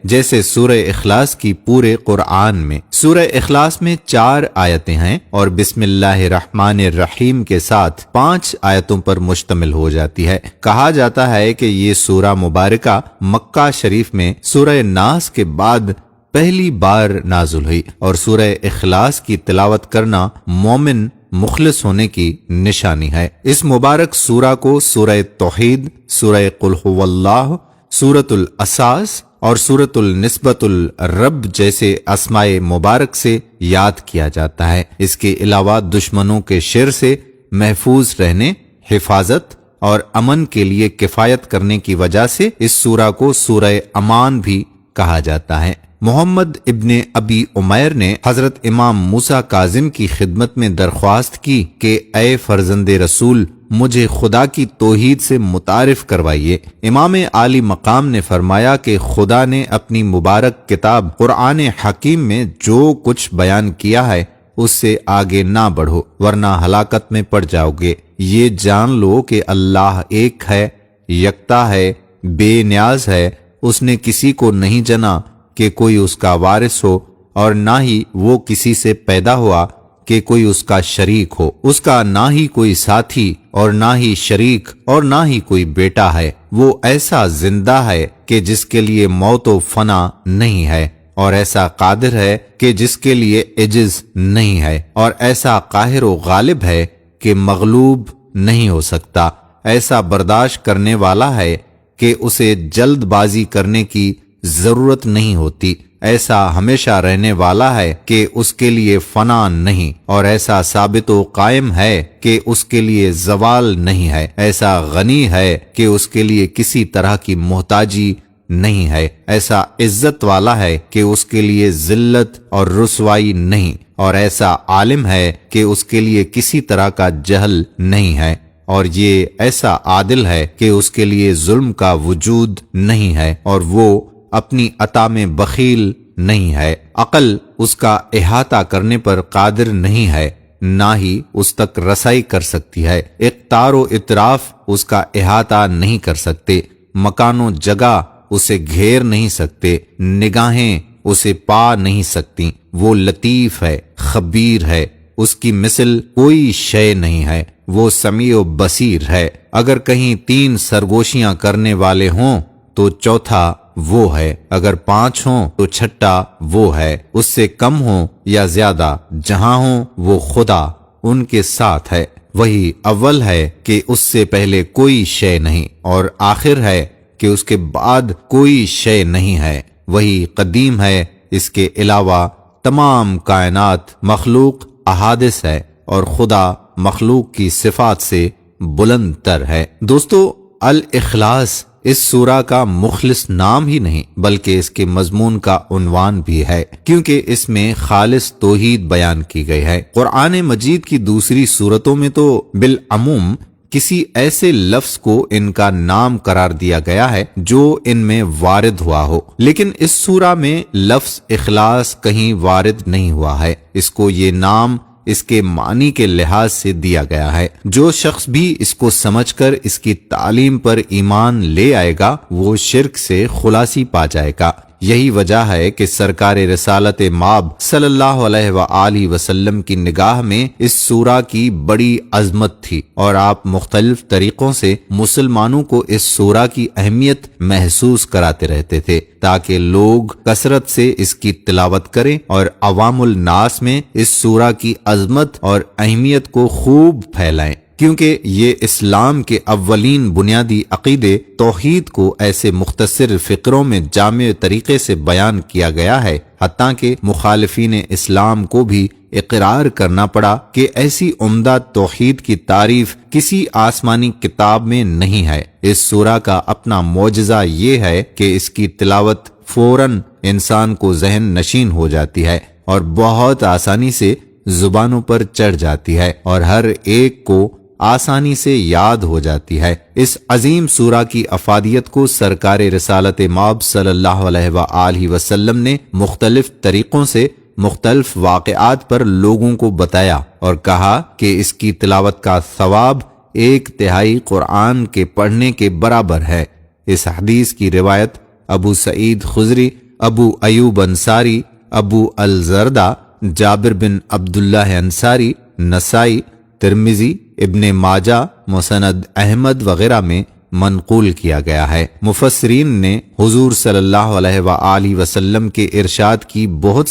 جیسے سورہ اخلاص کی پورے قرآن میں۔ سورہ اخلاص میں 4 آیتیں ہیں اور بسم اللہ الرحمن الرحیم کے ساتھ 5 آیتوں پر مشتمل ہو جاتی ہے۔ کہا جاتا ہے کہ یہ سورہ مبارکہ مکہ شریف میں سورہ ناس کے بعد پہلی بار نازل ہوئی، اور سورہ اخلاص کی تلاوت کرنا مومن مخلص ہونے کی نشانی ہے۔ اس مبارک سورہ کو سورہ توحید، سورہ قل هو اللہ، سورۃ الاساس اور سورۃ النسبۃ الرب جیسے اسماء مبارک سے یاد کیا جاتا ہے۔ اس کے علاوہ دشمنوں کے شر سے محفوظ رہنے، حفاظت اور امن کے لیے کفایت کرنے کی وجہ سے اس سورہ کو سورہ امان بھی کہا جاتا ہے۔ محمد ابن ابی عمیر نے حضرت امام موسیٰ کاظم کی خدمت میں درخواست کی کہ اے فرزند رسول، مجھے خدا کی توحید سے متعارف کروائیے۔ امام عالی مقام نے فرمایا کہ خدا نے اپنی مبارک کتاب قرآن حکیم میں جو کچھ بیان کیا ہے اس سے آگے نہ بڑھو ورنہ ہلاکت میں پڑ جاؤ گے۔ یہ جان لو کہ اللہ ایک ہے، یکتا ہے، بے نیاز ہے، اس نے کسی کو نہیں جنا کہ کوئی اس کا وارث ہو، اور نہ ہی وہ کسی سے پیدا ہوا کہ کوئی اس کا شریک ہو، اس کا نہ ہی کوئی ساتھی اور نہ ہی شریک اور نہ ہی کوئی بیٹا ہے۔ وہ ایسا زندہ ہے کہ جس کے لیے موت و فنا نہیں ہے، اور ایسا قادر ہے کہ جس کے لیے عجز نہیں ہے، اور ایسا قاہر و غالب ہے کہ مغلوب نہیں ہو سکتا، ایسا برداشت کرنے والا ہے کہ اسے جلد بازی کرنے کی ضرورت نہیں ہوتی، ایسا ہمیشہ رہنے والا ہے کہ اس کے لیے فنا نہیں، اور ایسا ثابت و قائم ہے کہ اس کے لیے زوال نہیں ہے، ایسا غنی ہے کہ اس کے لیے کسی طرح کی محتاجی نہیں ہے، ایسا عزت والا ہے کہ اس کے لیے ذلت اور رسوائی نہیں، اور ایسا عالم ہے کہ اس کے لیے کسی طرح کا جہل نہیں ہے، اور یہ ایسا عادل ہے کہ اس کے لیے ظلم کا وجود نہیں ہے، اور وہ اپنی عطا میں بخیل نہیں ہے۔ عقل اس کا احاطہ کرنے پر قادر نہیں ہے، نہ ہی اس تک رسائی کر سکتی ہے۔ اقتار و اطراف اس کا احاطہ نہیں کر سکتے، مکان و جگہ اسے گھیر نہیں سکتے، نگاہیں اسے پا نہیں سکتی۔ وہ لطیف ہے، خبیر ہے، اس کی مثل کوئی شے نہیں ہے، وہ سمیع و بصیر ہے۔ اگر کہیں 3 سرگوشیاں کرنے والے ہوں تو چوتھا وہ ہے، اگر 5 ہوں تو چھٹا وہ ہے، اس سے کم ہوں یا زیادہ، جہاں ہوں وہ خدا ان کے ساتھ ہے۔ وہی اول ہے کہ اس سے پہلے کوئی شے نہیں، اور آخر ہے کہ اس کے بعد کوئی شے نہیں ہے۔ وہی قدیم ہے، اس کے علاوہ تمام کائنات مخلوق احادث ہے، اور خدا مخلوق کی صفات سے بلند تر ہے۔ دوستو، الاخلاص اس سورہ کا مخلص نام ہی نہیں بلکہ اس کے مضمون کا عنوان بھی ہے، کیونکہ اس میں خالص توحید بیان کی گئی ہے۔ قرآن مجید کی دوسری سورتوں میں تو بالعموم کسی ایسے لفظ کو ان کا نام قرار دیا گیا ہے جو ان میں وارد ہوا ہو، لیکن اس سورہ میں لفظ اخلاص کہیں وارد نہیں ہوا ہے۔ اس کو یہ نام اس کے معنی کے لحاظ سے دیا گیا ہے۔ جو شخص بھی اس کو سمجھ کر اس کی تعلیم پر ایمان لے آئے گا وہ شرک سے خلاصی پا جائے گا۔ یہی وجہ ہے کہ سرکار رسالت مآب صلی اللہ علیہ وآلہ وسلم کی نگاہ میں اس سورہ کی بڑی عظمت تھی، اور آپ مختلف طریقوں سے مسلمانوں کو اس سورہ کی اہمیت محسوس کراتے رہتے تھے تاکہ لوگ کثرت سے اس کی تلاوت کریں اور عوام الناس میں اس سورہ کی عظمت اور اہمیت کو خوب پھیلائیں، کیونکہ یہ اسلام کے اولین بنیادی عقیدے توحید کو ایسے مختصر فقروں میں جامع طریقے سے بیان کیا گیا ہے، حتیٰ کہ مخالفین اسلام کو بھی اقرار کرنا پڑا کہ ایسی عمدہ توحید کی تعریف کسی آسمانی کتاب میں نہیں ہے۔ اس سورہ کا اپنا معجزہ یہ ہے کہ اس کی تلاوت فوراً انسان کو ذہن نشین ہو جاتی ہے اور بہت آسانی سے زبانوں پر چڑھ جاتی ہے، اور ہر ایک کو آسانی سے یاد ہو جاتی ہے۔ اس عظیم سورہ کی افادیت کو سرکار رسالت مآب صلی اللہ علیہ وآلہ وسلم نے مختلف طریقوں سے مختلف واقعات پر لوگوں کو بتایا اور کہا کہ اس کی تلاوت کا ثواب 1/3 قرآن کے پڑھنے کے برابر ہے۔ اس حدیث کی روایت ابو سعید خضری، ابو ایوب انصاری، ابو الزردہ، جابر بن عبداللہ انصاری، نسائی، ترمذی، ابن ماجہ، مسند احمد وغیرہ میں منقول کیا گیا ہے۔ مفسرین نے حضور صلی اللہ علیہ وآلہ وسلم کے ارشاد کی بہت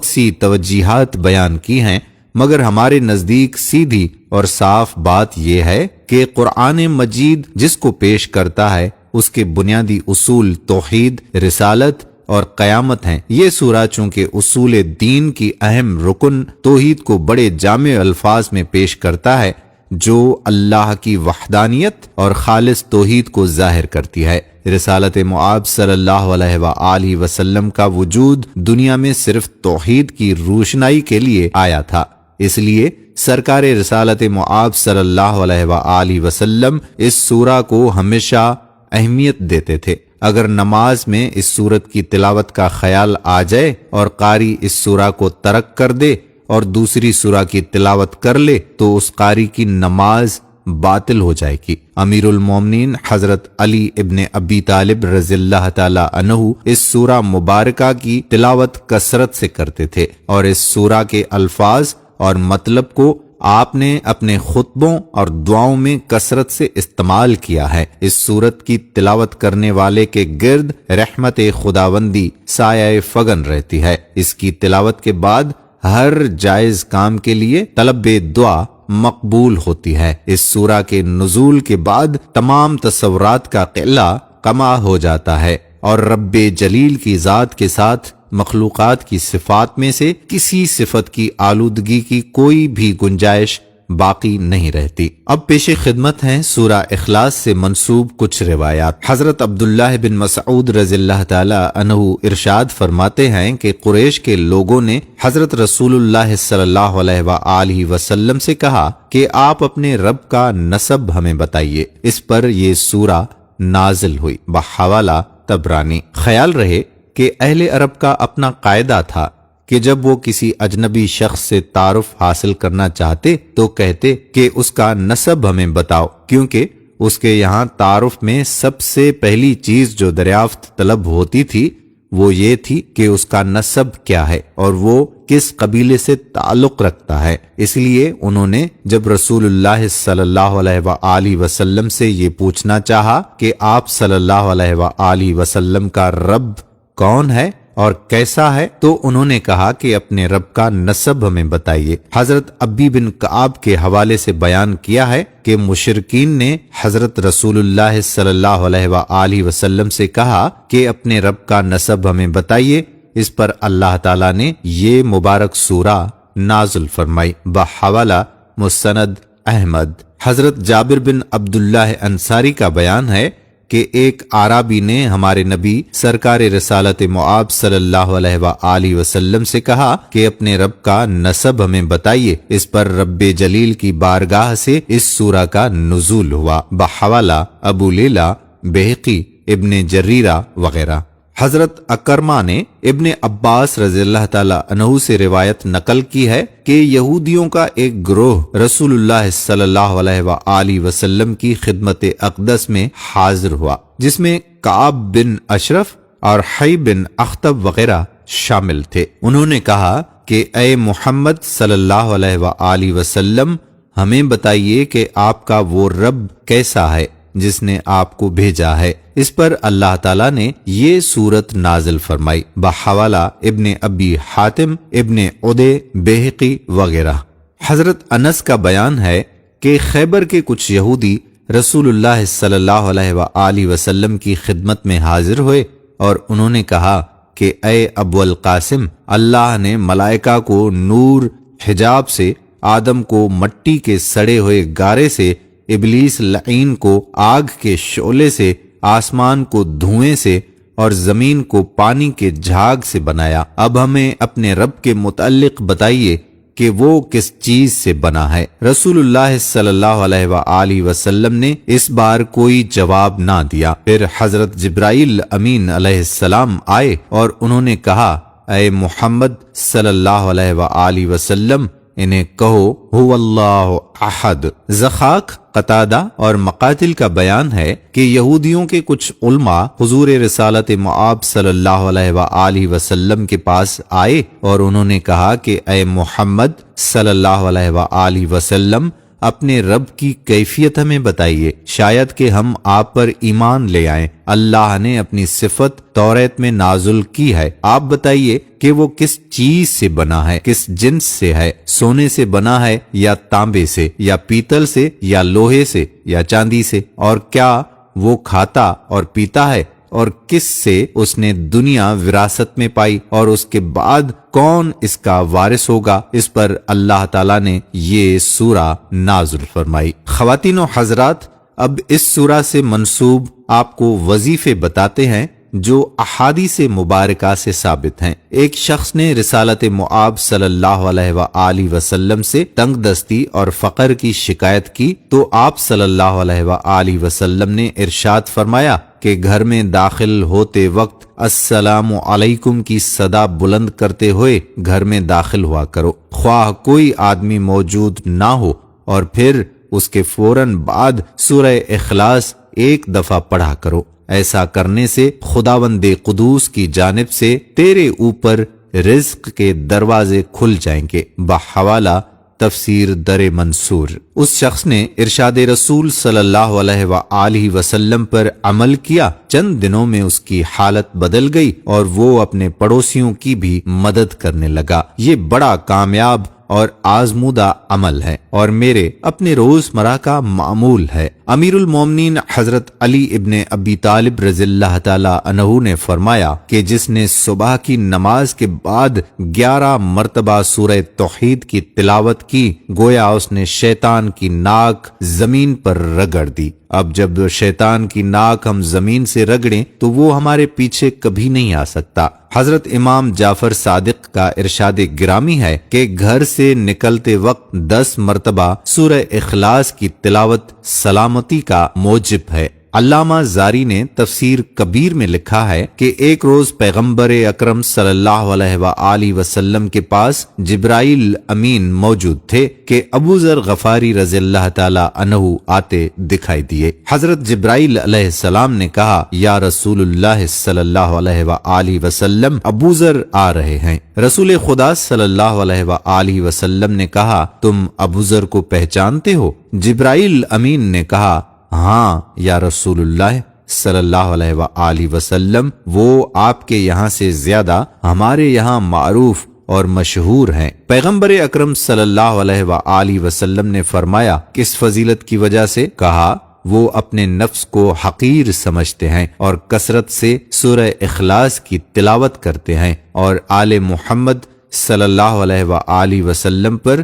سی توجیحات بیان کی ہیں، مگر ہمارے نزدیک سیدھی اور صاف بات یہ ہے کہ قرآن مجید جس کو پیش کرتا ہے اس کے بنیادی اصول توحید، رسالت اور قیامت ہیں۔ یہ سورہ چونکہ اصول دین کی اہم رکن توحید کو بڑے جامع الفاظ میں پیش کرتا ہے، جو اللہ کی وحدانیت اور خالص توحید کو ظاہر کرتی ہے۔ رسالت مآب صلی اللہ علیہ وآلہ وسلم کا وجود دنیا میں صرف توحید کی روشنائی کے لیے آیا تھا، اس لیے سرکار رسالت مآب صلی اللہ علیہ وآلہ وسلم اس سورہ کو ہمیشہ اہمیت دیتے تھے۔ اگر نماز میں اس سورت کی تلاوت کا خیال آ جائے اور قاری اس سورہ کو ترک کر دے اور دوسری سورہ کی تلاوت کر لے تو اس قاری کی نماز باطل ہو جائے گی۔ امیر المومنین حضرت علی ابن ابی طالب رضی اللہ تعالی عنہ اس سورہ مبارکہ کی تلاوت کثرت سے کرتے تھے، اور اس سورہ کے الفاظ اور مطلب کو آپ نے اپنے خطبوں اور دعاؤں میں کثرت سے استعمال کیا ہے۔ اس سورت کی تلاوت کرنے والے کے گرد رحمت خداوندی سایہ فگن رہتی ہے۔ اس کی تلاوت کے بعد ہر جائز کام کے لیے طلب دعا مقبول ہوتی ہے۔ اس سورہ کے نزول کے بعد تمام تصورات کا قلہ کما ہو جاتا ہے، اور رب جلیل کی ذات کے ساتھ مخلوقات کی صفات میں سے کسی صفت کی آلودگی کی کوئی بھی گنجائش باقی نہیں رہتی۔ اب پیش خدمت ہیں سورہ اخلاص سے منسوب کچھ روایات۔ حضرت عبداللہ بن مسعود رضی اللہ تعالی عنہ ارشاد فرماتے ہیں کہ قریش کے لوگوں نے حضرت رسول اللہ صلی اللہ علیہ وآلہ وسلم سے کہا کہ آپ اپنے رب کا نسب ہمیں بتائیے۔ اس پر یہ سورہ نازل ہوئی۔ بحوالہ طبرانی۔ خیال رہے کہ اہل عرب کا اپنا قاعدہ تھا کہ جب وہ کسی اجنبی شخص سے تعارف حاصل کرنا چاہتے تو کہتے کہ اس کا نسب ہمیں بتاؤ، کیونکہ اس کے یہاں تعارف میں سب سے پہلی چیز جو دریافت طلب ہوتی تھی وہ یہ تھی کہ اس کا نسب کیا ہے اور وہ کس قبیلے سے تعلق رکھتا ہے۔ اس لیے انہوں نے جب رسول اللہ صلی اللہ علیہ وآلہ وسلم سے یہ پوچھنا چاہا کہ آپ صلی اللہ علیہ وآلہ وسلم کا رب کون ہے اور کیسا ہے، تو انہوں نے کہا کہ اپنے رب کا نسب ہمیں بتائیے۔ حضرت ابی بن کعب کے حوالے سے بیان کیا ہے کہ مشرکین نے حضرت رسول اللہ صلی اللہ علیہ وآلہ وسلم سے کہا کہ اپنے رب کا نسب ہمیں بتائیے۔ اس پر اللہ تعالیٰ نے یہ مبارک سورہ نازل فرمائی۔ بحوالہ مسند احمد۔ حضرت جابر بن عبداللہ انصاری کا بیان ہے کہ ایک اعرابی نے ہمارے نبی سرکار رسالت مآب صلی اللہ علیہ وآلہ وسلم سے کہا کہ اپنے رب کا نسب ہمیں بتائیے۔ اس پر رب جلیل کی بارگاہ سے اس سورہ کا نزول ہوا۔ بحوالہ ابو لیلہ، بہقی، ابن جریرہ وغیرہ۔ حضرت اکرمہ نے ابن عباس رضی اللہ تعالی عنہ سے روایت نقل کی ہے کہ یہودیوں کا ایک گروہ رسول اللہ صلی اللہ علیہ وآلہ وسلم کی خدمت اقدس میں حاضر ہوا، جس میں کعب بن اشرف اور حی بن اخطب وغیرہ شامل تھے۔ انہوں نے کہا کہ اے محمد صلی اللہ علیہ وآلہ وسلم، ہمیں بتائیے کہ آپ کا وہ رب کیسا ہے جس نے آپ کو بھیجا ہے۔ اس پر اللہ تعالیٰ نے یہ سورت نازل فرمائی۔ بحوالہ ابن ابی حاتم، ابن عدی، بہقی وغیرہ۔ حضرت انس کا بیان ہے کہ خیبر کے کچھ یہودی رسول اللہ صلی اللہ علیہ وآلہ وسلم کی خدمت میں حاضر ہوئے اور انہوں نے کہا کہ اے ابو القاسم، اللہ نے ملائکہ کو نور حجاب سے، آدم کو مٹی کے سڑے ہوئے گارے سے، ابلیس لعین کو آگ کے شعلے سے، آسمان کو دھوئیں سے اور زمین کو پانی کے جھاگ سے بنایا۔ اب ہمیں اپنے رب کے متعلق بتائیے کہ وہ کس چیز سے بنا ہے۔ رسول اللہ صلی اللہ علیہ وآلہ وسلم نے اس بار کوئی جواب نہ دیا۔ پھر حضرت جبرائیل امین علیہ السلام آئے اور انہوں نے کہا اے محمد صلی اللہ علیہ وآلہ وسلم، انہیں کہو هو اللہ احد۔ زخاک قتادہ اور مقاتل کا بیان ہے کہ یہودیوں کے کچھ علماء حضور رسالت مآب صلی اللہ علیہ وآلہ وسلم کے پاس آئے اور انہوں نے کہا کہ اے محمد صلی اللہ علیہ وآلہ وسلم، اپنے رب کی کیفیت ہمیں بتائیے، شاید کہ ہم آپ پر ایمان لے آئیں۔ اللہ نے اپنی صفت توریت میں نازل کی ہے، آپ بتائیے کہ وہ کس چیز سے بنا ہے، کس جنس سے ہے، سونے سے بنا ہے یا تانبے سے یا پیتل سے یا لوہے سے یا چاندی سے، اور کیا وہ کھاتا اور پیتا ہے، اور کس سے اس نے دنیا وراثت میں پائی، اور اس کے بعد کون اس کا وارث ہوگا۔ اس پر اللہ تعالیٰ نے یہ سورہ نازل فرمائی۔ خواتین و حضرات، اب اس سورہ سے منسوب آپ کو وظیفے بتاتے ہیں جو احادیث مبارکہ سے ثابت ہیں۔ ایک شخص نے رسالت مآب صلی اللہ علیہ وآلہ وسلم سے تنگ دستی اور فقر کی شکایت کی تو آپ صلی اللہ علیہ وآلہ وسلم نے ارشاد فرمایا کہ گھر میں داخل ہوتے وقت السلام علیکم کی صدا بلند کرتے ہوئے گھر میں داخل ہوا کرو، خواہ کوئی آدمی موجود نہ ہو، اور پھر اس کے فوراً بعد سورہ اخلاص ایک دفعہ پڑھا کرو۔ ایسا کرنے سے خداوند قدوس کی جانب سے تیرے اوپر رزق کے دروازے کھل جائیں گے۔ بحوالہ تفسیر در منصور۔ اس شخص نے ارشاد رسول صلی اللہ علیہ وآلہ وسلم پر عمل کیا، چند دنوں میں اس کی حالت بدل گئی اور وہ اپنے پڑوسیوں کی بھی مدد کرنے لگا۔ یہ بڑا کامیاب اور آزمودہ عمل ہے اور میرے اپنے روزمرہ کا معمول ہے۔ امیر المومنین حضرت علی ابن ابی طالب رضی اللہ تعالی عنہ نے فرمایا کہ جس نے صبح کی نماز کے بعد 11 مرتبہ سورہ توحید کی تلاوت کی، گویا اس نے شیطان کی ناک زمین پر رگڑ دی۔ اب جب شیطان کی ناک ہم زمین سے رگڑیں تو وہ ہمارے پیچھے کبھی نہیں آ سکتا۔ حضرت امام جعفر صادق کا ارشاد گرامی ہے کہ گھر سے نکلتے وقت 10 مرتبہ سورہ اخلاص کی تلاوت سلامتی کا موجب ہے۔ علامہ زاری نے تفسیر کبیر میں لکھا ہے کہ ایک روز پیغمبر اکرم صلی اللہ علیہ وآلہ وسلم کے پاس جبرائیل امین موجود تھے کہ ابو ذر غفاری رضی اللہ تعالی عنہ آتے دکھائی دیے۔ حضرت جبرائیل علیہ السلام نے کہا، یا رسول اللہ صلی اللہ علیہ وآلہ وسلم، ابو ذر آ رہے ہیں۔ رسول خدا صلی اللہ علیہ وآلہ وسلم نے کہا، تم ابو ذر کو پہچانتے ہو؟ جبرائیل امین نے کہا، ہاں یا رسول اللہ صلی اللہ علیہ وآلہ وسلم، وہ آپ کے یہاں سے زیادہ ہمارے یہاں معروف اور مشہور ہیں۔ پیغمبر اکرم صلی اللہ علیہ وآلہ وسلم نے فرمایا، کس فضیلت کی وجہ سے؟ کہا، وہ اپنے نفس کو حقیر سمجھتے ہیں اور کثرت سے سورہ اخلاص کی تلاوت کرتے ہیں اور آل محمد صلی اللہ علیہ وآلہ وسلم پر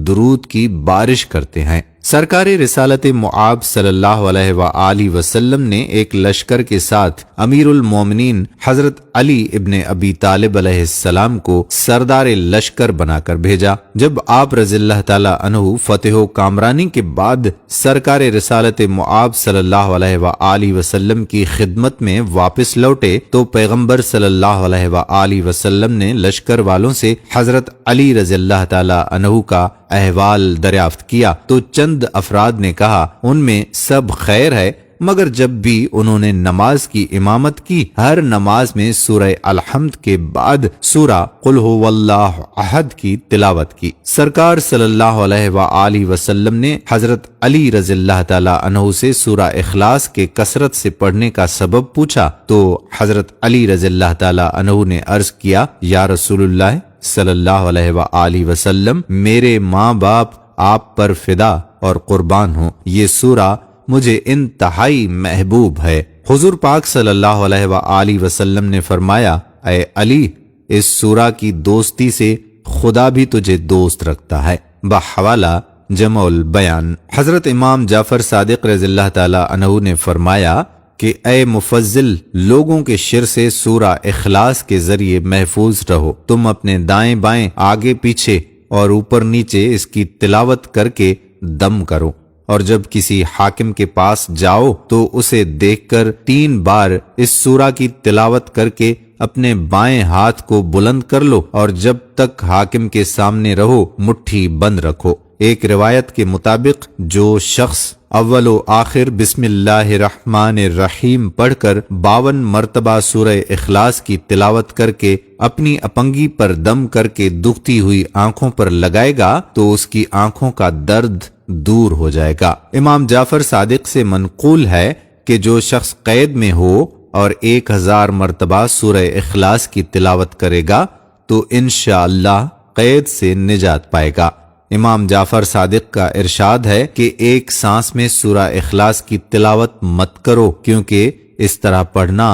درود کی بارش کرتے ہیں۔ سرکار رسالت مآب صلی اللہ علیہ وآلہ وسلم نے ایک لشکر کے ساتھ امیر المومنین حضرت علی ابن ابی طالب علیہ السلام کو سردار لشکر بنا کر بھیجا۔ جب آپ رضی اللہ تعالی عنہ فتح و کامرانی کے بعد سرکار رسالت مآب صلی اللہ علیہ وآلہ وسلم کی خدمت میں واپس لوٹے تو پیغمبر صلی اللہ علیہ وآلہ وسلم نے لشکر والوں سے حضرت علی رضی اللہ تعالی عنہ کا احوال دریافت کیا تو چند افراد نے کہا، ان میں سب خیر ہے، مگر جب بھی انہوں نے نماز کی امامت کی، ہر نماز میں سورہ الحمد کے بعد سورہ قل هو اللہ احد کی تلاوت کی۔ سرکار صلی اللہ علیہ وآلہ وسلم نے حضرت علی رضی اللہ تعالی عنہ سے سورہ اخلاص کے کثرت سے پڑھنے کا سبب پوچھا تو حضرت علی رضی اللہ تعالی عنہ نے عرض کیا، یا رسول اللہ صلی اللہ علیہ وآلہ وسلم، میرے ماں باپ آپ پر فدا اور قربان ہوں، یہ سورہ مجھے انتہائی محبوب ہے۔ حضور پاک صلی اللہ علیہ وآلہ وسلم نے فرمایا، اے علی، اس سورہ کی دوستی سے خدا بھی تجھے دوست رکھتا ہے۔ بحوالہ جمع البیان۔ حضرت امام جعفر صادق رضی اللہ تعالی عنہ نے فرمایا کہ اے مفضل، لوگوں کے شر سے سورہ اخلاص کے ذریعے محفوظ رہو۔ تم اپنے دائیں بائیں، آگے پیچھے اور اوپر نیچے اس کی تلاوت کر کے دم کرو، اور جب کسی حاکم کے پاس جاؤ تو اسے دیکھ کر 3 بار اس سورہ کی تلاوت کر کے اپنے بائیں ہاتھ کو بلند کر لو اور جب تک حاکم کے سامنے رہو مٹھی بند رکھو۔ ایک روایت کے مطابق جو شخص اول و آخر بسم اللہ الرحمن الرحیم پڑھ کر 52 مرتبہ سورہ اخلاص کی تلاوت کر کے اپنی اپنگی پر دم کر کے دکھتی ہوئی آنکھوں پر لگائے گا تو اس کی آنکھوں کا درد دور ہو جائے گا۔ امام جعفر صادق سے منقول ہے کہ جو شخص قید میں ہو اور 1000 مرتبہ سورہ اخلاص کی تلاوت کرے گا تو انشاءاللہ قید سے نجات پائے گا۔ امام جعفر صادق کا ارشاد ہے کہ ایک سانس میں سورہ اخلاص کی تلاوت مت کرو کیونکہ اس طرح پڑھنا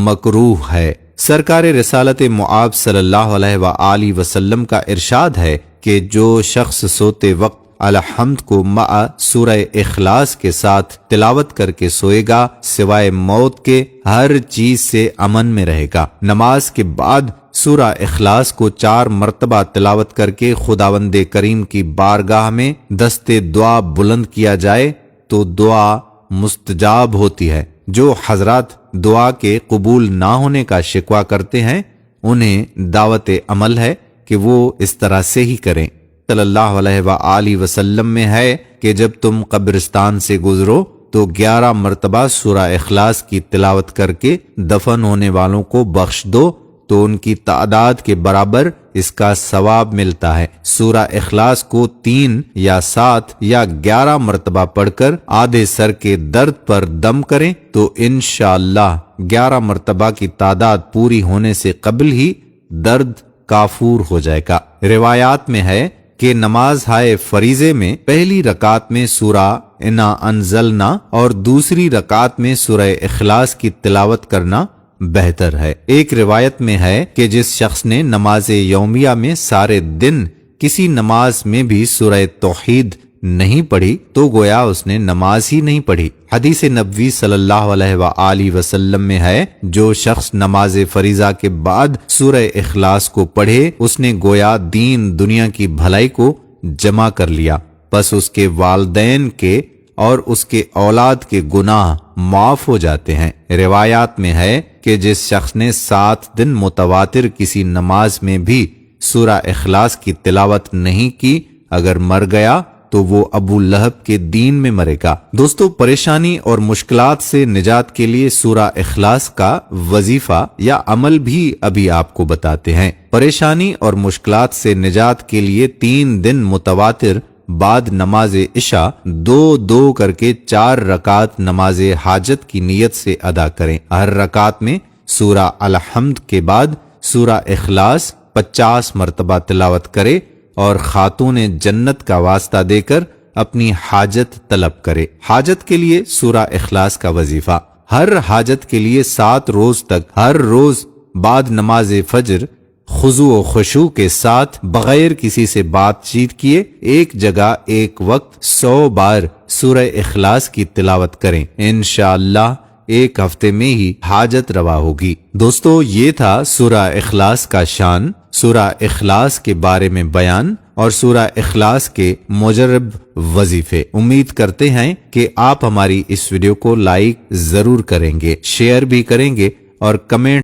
مکروہ ہے۔ سرکار رسالت معاب صلی اللہ علیہ وآلہ وسلم کا ارشاد ہے کہ جو شخص سوتے وقت الحمد کو مع سورہ اخلاص کے ساتھ تلاوت کر کے سوئے گا سوائے موت کے ہر چیز سے امن میں رہے گا۔ نماز کے بعد سورہ اخلاص کو 4 مرتبہ تلاوت کر کے خداوند کریم کی بارگاہ میں دست دعا بلند کیا جائے تو دعا مستجاب ہوتی ہے۔ جو حضرات دعا کے قبول نہ ہونے کا شکوہ کرتے ہیں انہیں دعوت عمل ہے کہ وہ اس طرح سے ہی کریں۔ صلی اللہ علیہ وآلہ وسلم میں ہے کہ جب تم قبرستان سے گزرو تو 11 مرتبہ سورہ اخلاص کی تلاوت کر کے دفن ہونے والوں کو بخش دو تو ان کی تعداد کے برابر اس کا ثواب ملتا ہے۔ سورہ اخلاص کو 3 یا 7 یا 11 مرتبہ پڑھ کر آدھے سر کے درد پر دم کریں تو انشاءاللہ 11 مرتبہ کی تعداد پوری ہونے سے قبل ہی درد کافور ہو جائے گا۔ روایات میں ہے کہ نماز ہائے فریضے میں پہلی رکعت میں سورہ انا انزلنا اور دوسری رکعت میں سورہ اخلاص کی تلاوت کرنا بہتر ہے۔ ایک روایت میں ہے کہ جس شخص نے نماز یومیہ میں سارے دن کسی نماز میں بھی سورہ توحید نہیں پڑھی تو گویا اس نے نماز ہی نہیں پڑھی۔ حدیث نبوی صلی اللہ علیہ وآلہ وسلم میں ہے جو شخص نماز فریضہ کے بعد سورہ اخلاص کو پڑھے اس نے گویا دین دنیا کی بھلائی کو جمع کر لیا، بس اس کے والدین کے اور اس کے اولاد کے گناہ معاف ہو جاتے ہیں۔ روایات میں ہے کہ جس شخص نے 7 دن متواتر کسی نماز میں بھی سورہ اخلاص کی تلاوت نہیں کی اگر مر گیا تو وہ ابو لہب کے دین میں مرے گا۔ دوستو پریشانی اور مشکلات سے نجات کے لیے سورہ اخلاص کا وظیفہ یا عمل بھی ابھی آپ کو بتاتے ہیں۔ پریشانی اور مشکلات سے نجات کے لیے 3 دن متواتر بعد نماز عشاء 2 کر کے 4 رکعت نماز حاجت کی نیت سے ادا کریں۔ ہر رکعت میں سورہ الحمد کے بعد سورہ اخلاص 50 مرتبہ تلاوت کرے اور خاتون جنت کا واسطہ دے کر اپنی حاجت طلب کرے۔ حاجت کے لیے سورہ اخلاص کا وظیفہ ہر حاجت کے لیے 7 روز تک ہر روز بعد نماز فجر خضوع و خشوع کے ساتھ بغیر کسی سے بات چیت کیے ایک جگہ ایک وقت 100 بار سورہ اخلاص کی تلاوت کریں، انشاءاللہ ایک ہفتے میں ہی حاجت روا ہوگی۔ دوستو یہ تھا سورہ اخلاص کا شان، سورہ اخلاص کے بارے میں بیان اور سورہ اخلاص کے مجرب وظیفے۔ امید کرتے ہیں کہ آپ ہماری اس ویڈیو کو لائک ضرور کریں گے، شیئر بھی کریں گے اور کمنٹ